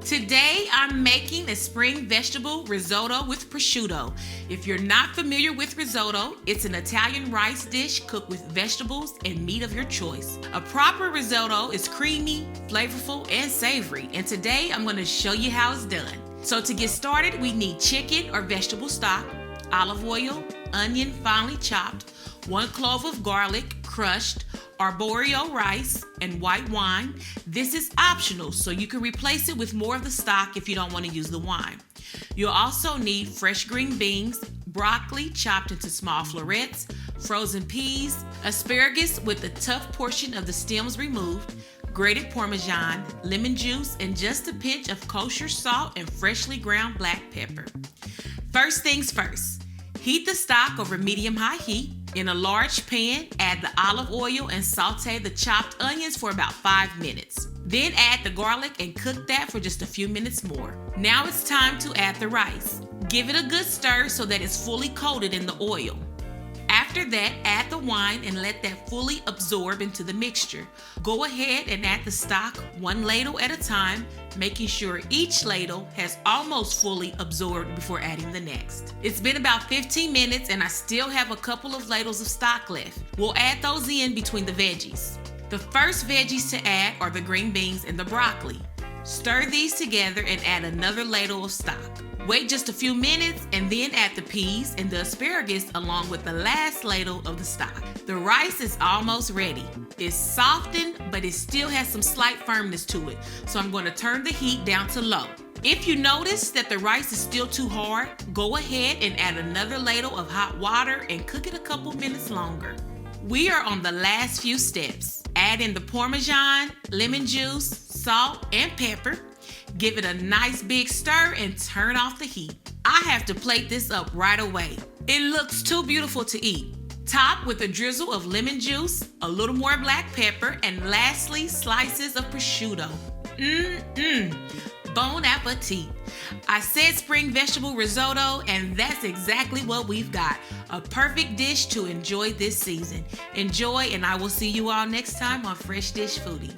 Today I'm making a spring vegetable risotto with prosciutto. If you're not familiar with risotto, it's an Italian rice dish cooked with vegetables and meat of your choice. A proper risotto is creamy, flavorful, and savory, and today I'm going to show you how it's done. So to get started, we need chicken or vegetable stock, olive oil, onion finely chopped, 1 clove of garlic crushed, arborio rice, and white wine. This is optional, so you can replace it with more of the stock if you don't want to use the wine. You'll also need fresh green beans, broccoli chopped into small florets, frozen peas, asparagus with the tough portion of the stems removed, grated Parmesan, lemon juice, and just a pinch of kosher salt and freshly ground black pepper. First things first, heat the stock over medium-high heat. In a large pan, add the olive oil and saute the chopped onions for about 5 minutes. Then add the garlic and cook that for just a few minutes more. Now it's time to add the rice. Give it a good stir so that it's fully coated in the oil. After that, add the wine and let that fully absorb into the mixture. Go ahead and add the stock 1 ladle at a time, making sure each ladle has almost fully absorbed before adding the next. It's been about 15 minutes and I still have a couple of ladles of stock left. We'll add those in between the veggies. The first veggies to add are the green beans and the broccoli. Stir these together and add another ladle of stock. Wait just a few minutes and then add the peas and the asparagus along with the last ladle of the stock. The rice is almost ready. It's softened, but it still has some slight firmness to it, so I'm going to turn the heat down to low. If you notice that the rice is still too hard, go ahead and add another ladle of hot water and cook it a couple minutes longer. We are on the last few steps. Add in the Parmesan, lemon juice, salt, and pepper. Give it a nice big stir and turn off the heat. I have to plate this up right away. It looks too beautiful to eat. Top with a drizzle of lemon juice, a little more black pepper, and lastly, slices of prosciutto. Bon appetit. I said spring vegetable risotto, and that's exactly what we've got. A perfect dish to enjoy this season. Enjoy, and I will see you all next time on Fresh Dish Foodie.